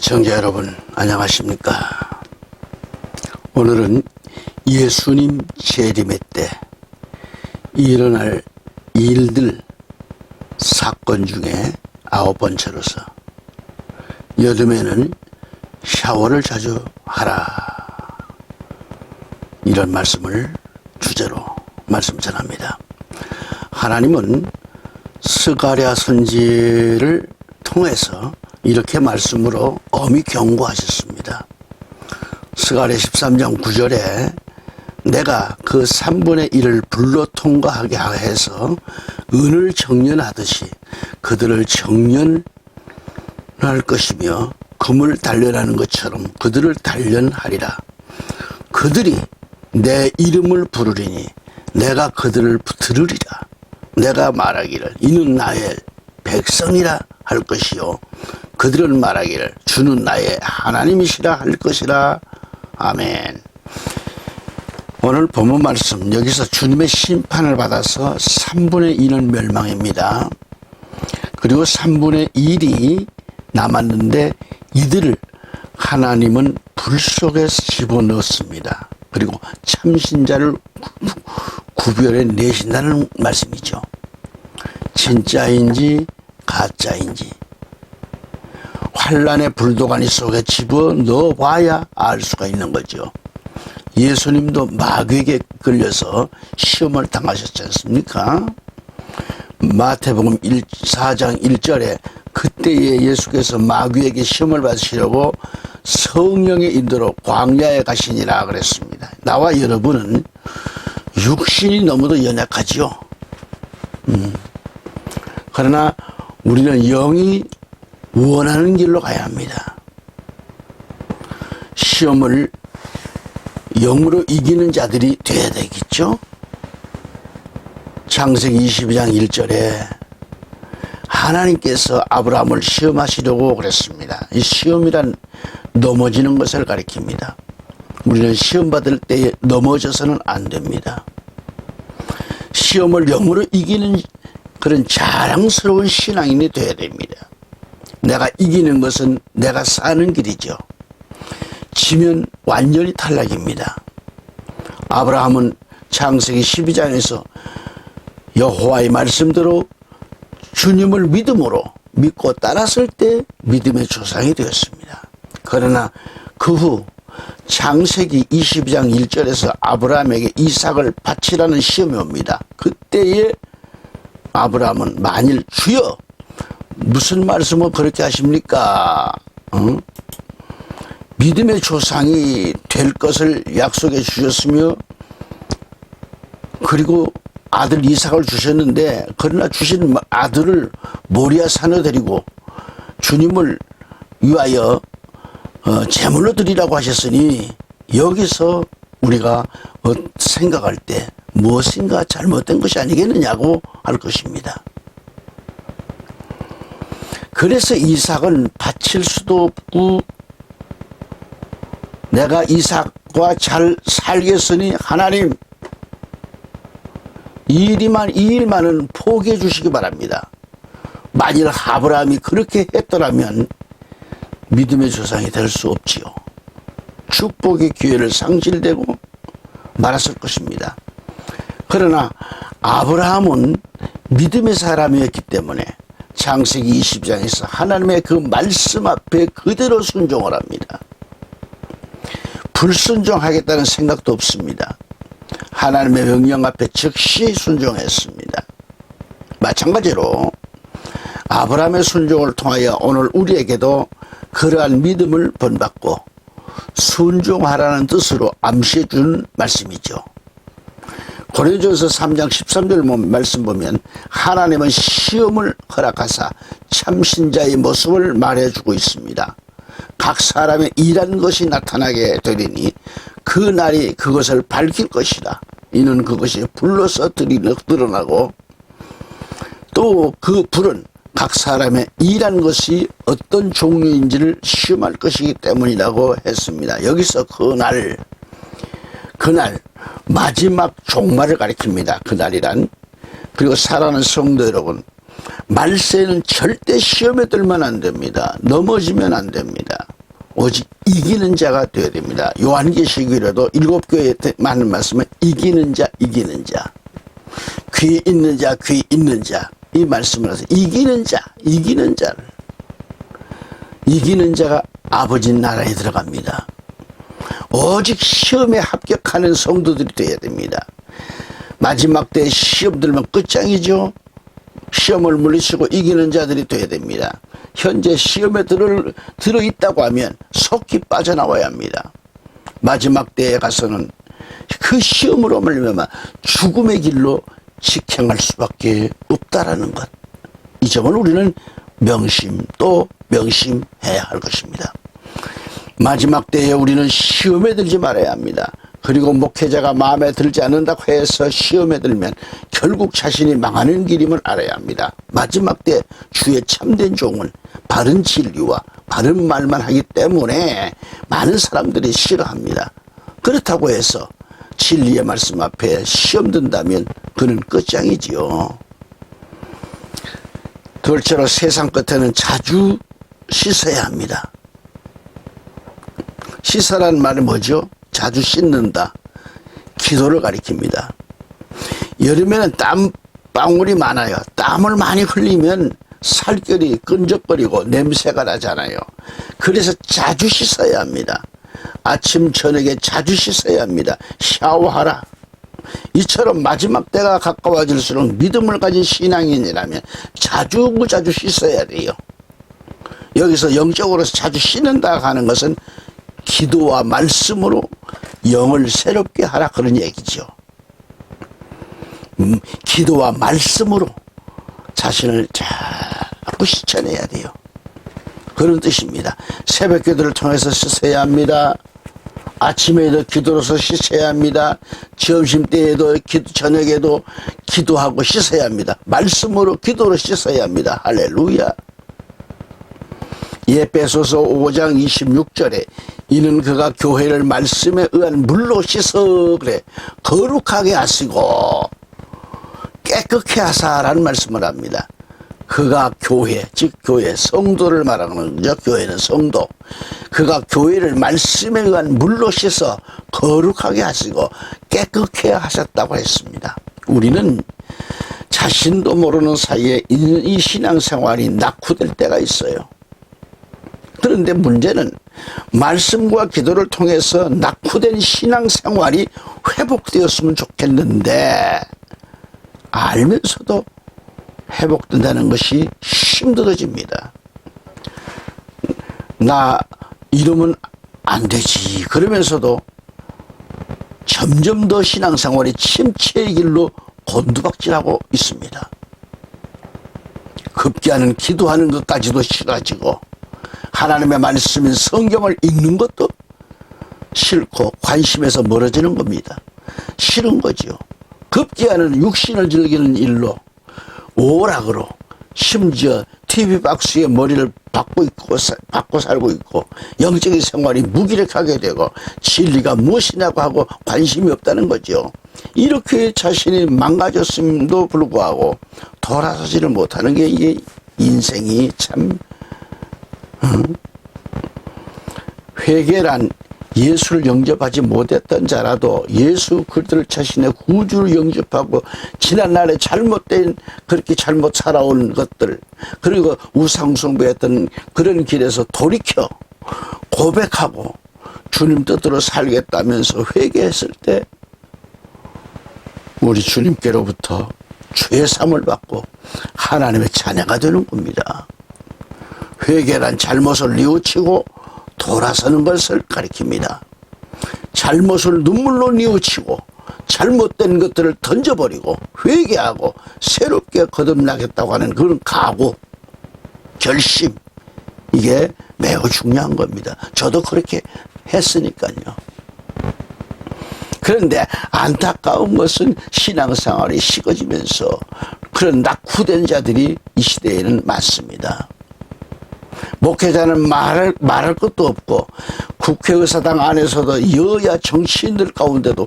청자 여러분 안녕하십니까. 오늘은 예수님 재림의 때 일어날 일들 사건 중에 9번째로서 여름에는 샤워를 자주 하라, 이런 말씀을 주제로 말씀 전합니다. 하나님은 스가랴 선지를 통해서 이렇게 말씀으로 엄히 경고하셨습니다. 스가랴 13장 9절에 내가 그 3분의 1을 불로 통과하게 해서 은을 정련하듯이 그들을 정련할 것이며 금을 단련하는 것처럼 그들을 단련하리라. 그들이 내 이름을 부르리니 내가 그들을 들으리라. 내가 말하기를 이는 나의 백성이라 할 것이요 그들은 말하기를 주는 나의 하나님이시라 할 것이라. 아멘. 오늘 본문 말씀, 여기서 주님의 심판을 받아서 3분의 1은 멸망입니다. 그리고 3분의 1이 남았는데 이들을 하나님은 불 속에 집어넣습니다. 그리고 참신자를 구별해 내신다는 말씀이죠. 진짜인지 가짜인지 환란의 불도가니 속에 집어넣어 봐야 알 수가 있는 거죠. 예수님도 마귀에게 걸려서 시험을 당하셨지 않습니까? 마태복음 4장 1절에 그때에 예수께서 마귀에게 시험을 받으시려고 성령의 인도로 광야에 가시니라 그랬습니다. 나와 여러분은 육신이 너무도 연약하지요. 그러나 우리는 영이 원하는 길로 가야 합니다. 시험을 영으로 이기는 자들이 돼야 되겠죠. 창세기 22장 1절에 하나님께서 아브라함을 시험하시려고 그랬습니다. 이 시험이란 넘어지는 것을 가리킵니다. 우리는 시험받을 때에 넘어져서는 안 됩니다. 시험을 영으로 이기는 그런 자랑스러운 신앙인이 돼야 됩니다. 내가 이기는 것은 내가 사는 길이죠. 지면 완전히 탈락입니다. 아브라함은 창세기 12장에서 여호와의 말씀대로 주님을 믿음으로 믿고 따랐을 때 믿음의 조상이 되었습니다. 그러나 그 후 창세기 22장 1절에서 아브라함에게 이삭을 바치라는 시험이 옵니다. 그때에 아브라함은 만일 주여 무슨 말씀을 그렇게 하십니까? 믿음의 조상이 될 것을 약속해 주셨으며 그리고 아들 이삭을 주셨는데 그러나 주신 아들을 모리아 산에 데리고 주님을 위하여 제물로 드리라고 하셨으니 여기서 우리가 생각할 때 무엇인가 잘못된 것이 아니겠느냐고 할 것입니다. 그래서 이삭은 바칠 수도 없고 내가 이삭과 잘 살겠으니 하나님 이 일만은 포기해 주시기 바랍니다. 만일 아브라함이 그렇게 했더라면 믿음의 조상이 될 수 없지요. 축복의 기회를 상실되고 말았을 것입니다. 그러나 아브라함은 믿음의 사람이었기 때문에 창세기 20장에서 하나님의 그 말씀 앞에 그대로 순종을 합니다. 불순종하겠다는 생각도 없습니다. 하나님의 명령 앞에 즉시 순종했습니다. 마찬가지로 아브라함의 순종을 통하여 오늘 우리에게도 그러한 믿음을 본받고 순종하라는 뜻으로 암시해 준 말씀이죠. 고린도전서 3장 13절 말씀 보면 하나님은 시험을 허락하사 참신자의 모습을 말해주고 있습니다. 각 사람의 일한 것이 나타나게 되리니 그 날이 그것을 밝힐 것이다. 이는 그것이 불로서 드러나고 또 그 불은 각 사람의 일한 것이 어떤 종류인지를 시험할 것이기 때문이라고 했습니다. 여기서 그날 마지막 종말을 가리킵니다. 그날이란. 그리고 사랑하는 성도 여러분, 말세는 절대 시험에 들면 안 됩니다. 넘어지면 안 됩니다. 오직 이기는 자가 되어야 됩니다. 요한계시록에도 7교회에 많은 말씀은 이기는 자, 이기는 자. 귀 있는 자, 귀 있는 자. 이 말씀을 해서 이기는 자, 이기는 자를. 이기는 자가 아버지 나라에 들어갑니다. 오직 시험에 합격하는 성도들이 되어야 됩니다. 마지막 때에 시험 들면 끝장이죠. 시험을 물리치고 이기는 자들이 되어야 됩니다. 현재 시험에 들어있다고 하면 속히 빠져나와야 합니다. 마지막 때에 가서는 그 시험으로 말미암아 죽음의 길로 직행할 수밖에 없다라는 것. 이 점을 우리는 또 명심해야 할 것입니다. 마지막 때에 우리는 시험에 들지 말아야 합니다. 그리고 목회자가 마음에 들지 않는다고 해서 시험에 들면 결국 자신이 망하는 길임을 알아야 합니다. 마지막 때 주의 참된 종은 바른 진리와 바른 말만 하기 때문에 많은 사람들이 싫어합니다. 그렇다고 해서 진리의 말씀 앞에 시험 든다면 그는 끝장이지요. 둘째로 세상 끝에는 자주 씻어야 합니다. 씻어라는 말이 뭐죠? 자주 씻는다. 기도를 가리킵니다. 여름에는 땀방울이 많아요. 땀을 많이 흘리면 살결이 끈적거리고 냄새가 나잖아요. 그래서 자주 씻어야 합니다. 아침 저녁에 자주 씻어야 합니다. 샤워하라. 이처럼 마지막 때가 가까워질수록 믿음을 가진 신앙인이라면 자주 씻어야 돼요. 여기서 영적으로 자주 씻는다 하는 것은 기도와 말씀으로 영을 새롭게 하라 그런 얘기죠. 기도와 말씀으로 자신을 자꾸 씻어내야 돼요. 그런 뜻입니다. 새벽 기도를 통해서 씻어야 합니다. 아침에도 기도로서 씻어야 합니다. 점심때에도 저녁에도 기도하고 씻어야 합니다. 말씀으로 기도로 씻어야 합니다. 할렐루야. 에베소서 5장 26절에 이는 그가 교회를 말씀에 의한 물로 씻어 그래 거룩하게 하시고 깨끗게 하사라는 말씀을 합니다. 그가 교회, 즉 교회, 성도를 말하는 거죠. 교회는 성도. 그가 교회를 말씀에 의한 물로 씻어 거룩하게 하시고 깨끗게 하셨다고 했습니다. 우리는 자신도 모르는 사이에 이 신앙생활이 낙후될 때가 있어요. 그런데 문제는 말씀과 기도를 통해서 낙후된 신앙생활이 회복되었으면 좋겠는데 알면서도 회복된다는 것이 힘들어집니다. 나 이러면 안 되지 그러면서도 점점 더 신앙생활이 침체의 길로 곤두박질하고 있습니다. 급기야는 기도하는 것까지도 싫어지고 하나님의 말씀인 성경을 읽는 것도 싫고 관심에서 멀어지는 겁니다. 싫은 거죠. 급기야는 육신을 즐기는 일로 오락으로 심지어 TV 박스에 머리를 박고 살고 있고 영적인 생활이 무기력하게 되고 진리가 무엇이냐고 하고 관심이 없다는 거죠. 이렇게 자신이 망가졌음에도 불구하고 돌아서지를 못하는 게 이게 인생이 참 회개란 예수를 영접하지 못했던 자라도 예수 그리스도를 자신의 구주를 영접하고 지난날에 그렇게 잘못 살아온 것들 그리고 우상숭배했던 그런 길에서 돌이켜 고백하고 주님 뜻대로 살겠다면서 회개했을 때 우리 주님께로부터 죄사함을 받고 하나님의 자녀가 되는 겁니다. 회개란 잘못을 뉘우치고 돌아서는 것을 가리킵니다. 잘못을 눈물로 뉘우치고 잘못된 것들을 던져버리고 회개하고 새롭게 거듭나겠다고 하는 그런 각오, 결심 이게 매우 중요한 겁니다. 저도 그렇게 했으니까요. 그런데 안타까운 것은 신앙생활이 식어지면서 그런 낙후된 자들이 이 시대에는 많습니다. 목회자는 말할 것도 없고 국회의사당 안에서도 여야 정치인들 가운데도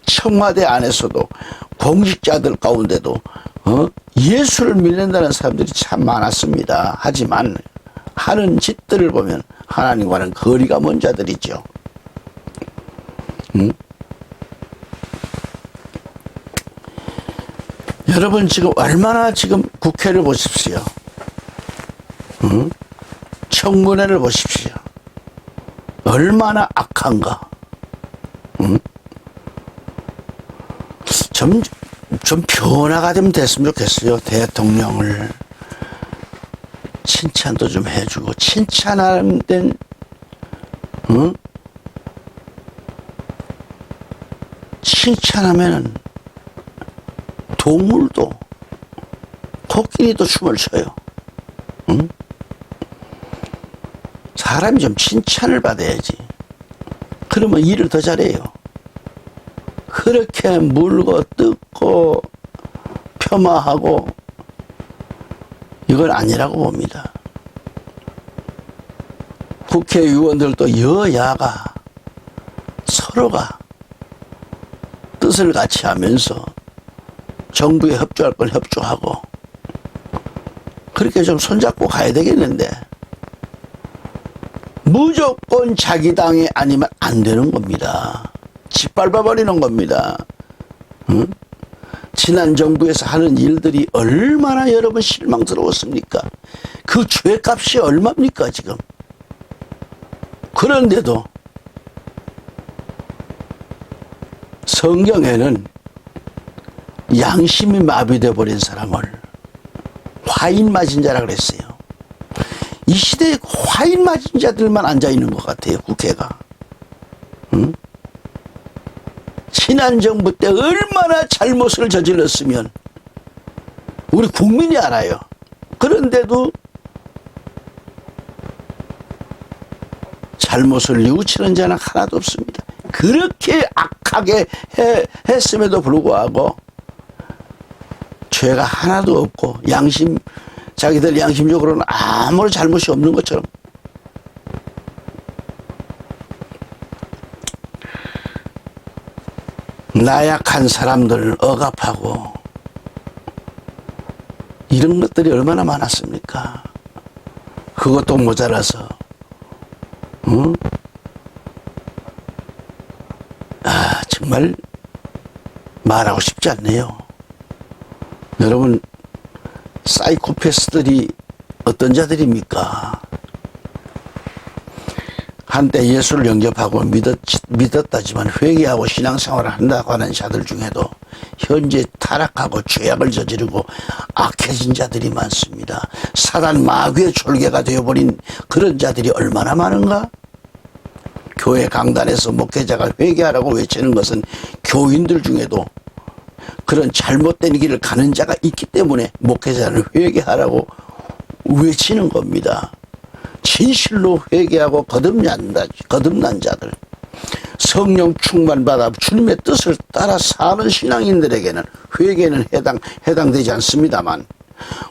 청와대 안에서도 공직자들 가운데도 예수를 믿는다는 사람들이 참 많았습니다. 하지만 하는 짓들을 보면 하나님과는 거리가 먼 자들이죠. 여러분 지금 얼마나 지금 국회를 보십시오. 청문회를 보십시오. 얼마나 악한가. 좀 변화가 좀 됐으면 좋겠어요. 대통령을 칭찬도 좀 해주고, 칭찬하는 데는 칭찬하면은 동물도, 코끼리도 춤을 춰요. 사람이 좀 칭찬을 받아야지. 그러면 일을 더 잘해요. 그렇게 물고 뜯고 폄하하고 이건 아니라고 봅니다. 국회의원들도 여야가 서로가 뜻을 같이 하면서 정부에 협조할 건 협조하고 그렇게 좀 손잡고 가야 되겠는데 무조건 자기 당이 아니면 안 되는 겁니다. 짓밟아버리는 겁니다. 지난 정부에서 하는 일들이 얼마나 여러분 실망스러웠습니까? 그 죄값이 얼마입니까 지금? 그런데도 성경에는 양심이 마비되어 버린 사람을 화인 맞은 자라 그랬어요. 이 시대에 화인 맞은 자들만 앉아있는 것 같아요. 국회가. 지난 정부 때 얼마나 잘못을 저질렀으면 우리 국민이 알아요. 그런데도 잘못을 뉘우치는 자는 하나도 없습니다. 그렇게 악하게 했음에도 불구하고 죄가 하나도 없고 자기들 양심적으로는 아무런 잘못이 없는 것처럼 나약한 사람들을 억압하고 이런 것들이 얼마나 많았습니까? 그것도 모자라서 정말 말하고 싶지 않네요. 여러분 사이코패스들이 어떤 자들입니까? 한때 예수를 영접하고 믿었다지만 회개하고 신앙생활을 한다고 하는 자들 중에도 현재 타락하고 죄악을 저지르고 악해진 자들이 많습니다. 사단 마귀의 졸개가 되어버린 그런 자들이 얼마나 많은가? 교회 강단에서 목회자가 회개하라고 외치는 것은 교인들 중에도 그런 잘못된 길을 가는 자가 있기 때문에 목회자는 회개하라고 외치는 겁니다. 진실로 회개하고 거듭난 자들, 성령 충만받아 주님의 뜻을 따라 사는 신앙인들에게는 회개는 해당되지 않습니다만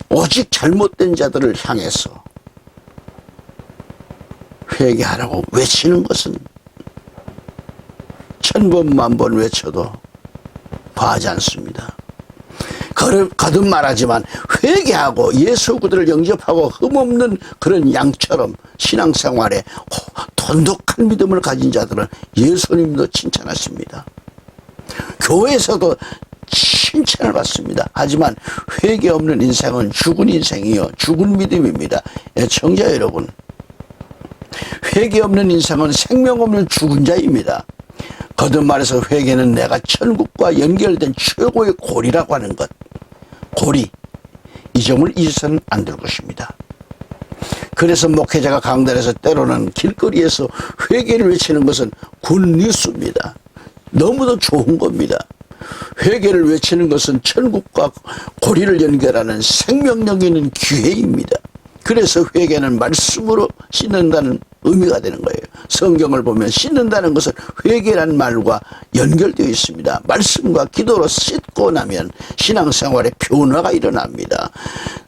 오직 잘못된 자들을 향해서 회개하라고 외치는 것은 1000번, 10,000번 외쳐도 과하지 않습니다. 거듭 말하지만 회개하고 예수 그들을 영접하고 흠없는 그런 양처럼 신앙생활에 돈독한 믿음을 가진 자들은 예수님도 칭찬하십니다. 교회에서도 칭찬을 받습니다. 하지만 회개 없는 인생은 죽은 인생이요 죽은 믿음입니다. 애청자 여러분, 회개 없는 인생은 생명 없는 죽은 자입니다. 거듭 말해서 회개는 내가 천국과 연결된 최고의 고리라고 하는 것. 고리. 이 점을 잊어서는 안 될 것입니다. 그래서 목회자가 강단에서 때로는 길거리에서 회개를 외치는 것은 굿뉴스입니다. 너무도 좋은 겁니다. 회개를 외치는 것은 천국과 고리를 연결하는 생명력 있는 기회입니다. 그래서 회개는 말씀으로 씻는다는 의미가 되는 거예요. 성경을 보면 씻는다는 것은 회개라는 말과 연결되어 있습니다. 말씀과 기도로 씻고 나면 신앙생활에 변화가 일어납니다.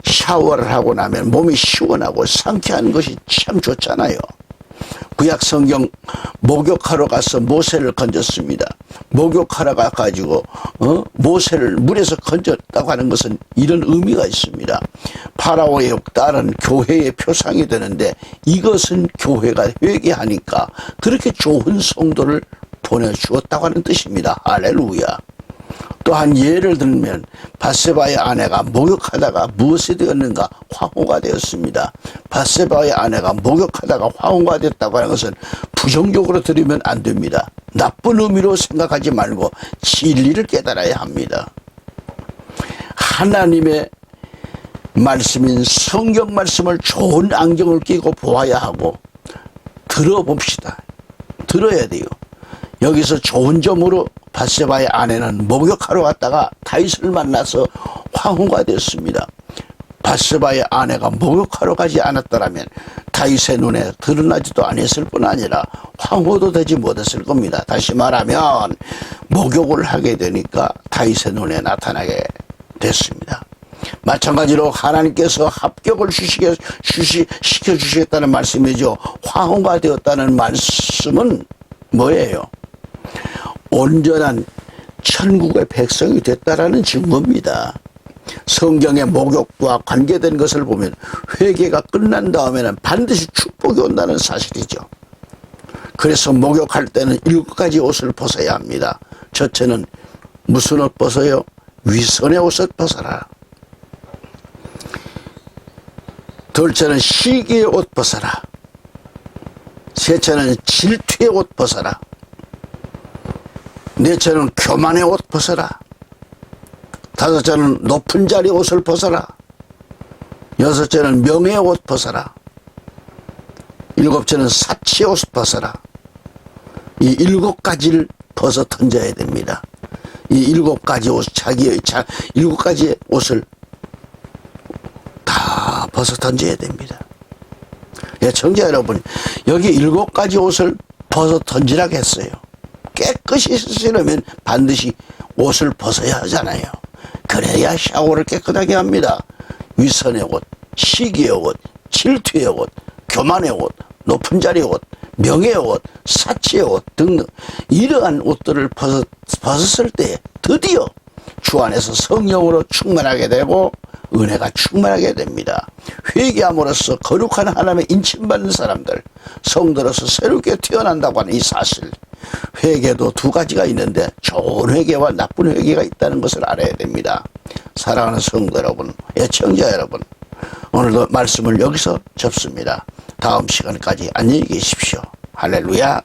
샤워를 하고 나면 몸이 시원하고 상쾌한 것이 참 좋잖아요. 구약 성경 목욕하러 가서 모세를 건졌습니다. 목욕하러 가가지고 모세를 물에서 건졌다고 하는 것은 이런 의미가 있습니다. 파라오의 딸은 교회의 표상이 되는데 이것은 교회가 회개하니까 그렇게 좋은 성도를 보내주었다고 하는 뜻입니다. 할렐루야. 또한 예를 들면 밧세바의 아내가 목욕하다가 무엇이 되었는가? 황후가 되었습니다. 밧세바의 아내가 목욕하다가 황후가 됐다고 하는 것은 부정적으로 들으면 안 됩니다. 나쁜 의미로 생각하지 말고 진리를 깨달아야 합니다. 하나님의 말씀인 성경 말씀을 좋은 안경을 끼고 보아야 하고 들어봅시다. 들어야 돼요. 여기서 좋은 점으로 밧세바의 아내는 목욕하러 갔다가 다윗을 만나서 황후가 됐습니다. 밧세바의 아내가 목욕하러 가지 않았더라면 다윗의 눈에 드러나지도 않았을 뿐 아니라 황후도 되지 못했을 겁니다. 다시 말하면 목욕을 하게 되니까 다윗의 눈에 나타나게 됐습니다. 마찬가지로 하나님께서 합격을 시켜주시겠다는 말씀이죠. 황후가 되었다는 말씀은 뭐예요? 온전한 천국의 백성이 됐다라는 증거입니다. 성경의 목욕과 관계된 것을 보면 회개가 끝난 다음에는 반드시 축복이 온다는 사실이죠. 그래서 목욕할 때는 7가지 옷을 벗어야 합니다. 첫째는 무슨 옷 벗어요? 위선의 옷을 벗어라. 둘째는 시기의 옷 벗어라. 셋째는 질투의 옷 벗어라. 넷째는 교만의 옷 벗어라. 다섯째는 높은 자리 옷을 벗어라. 여섯째는 명예의 옷 벗어라. 일곱째는 사치의 옷 벗어라. 이 7가지를 벗어 던져야 됩니다. 이 7가지 옷, 자기의 7가지의 옷을 다 벗어 던져야 됩니다. 예, 청자 여러분, 여기 7가지 옷을 벗어 던지라고 했어요. 깨끗이 쓰려면 반드시 옷을 벗어야 하잖아요. 그래야 샤워를 깨끗하게 합니다. 위선의 옷, 시기의 옷, 질투의 옷, 교만의 옷, 높은 자리의 옷, 명예의 옷, 사치의 옷 등등 이러한 옷들을 벗었을 때 드디어 주 안에서 성령으로 충만하게 되고 은혜가 충만하게 됩니다. 회개함으로써 거룩한 하나님의 인침받는 사람들, 성도로서 새롭게 태어난다고 하는 이 사실, 회개도 2가지가 있는데 좋은 회개와 나쁜 회개가 있다는 것을 알아야 됩니다. 사랑하는 성도 여러분, 애청자 여러분, 오늘도 말씀을 여기서 접습니다. 다음 시간까지 안녕히 계십시오. 할렐루야.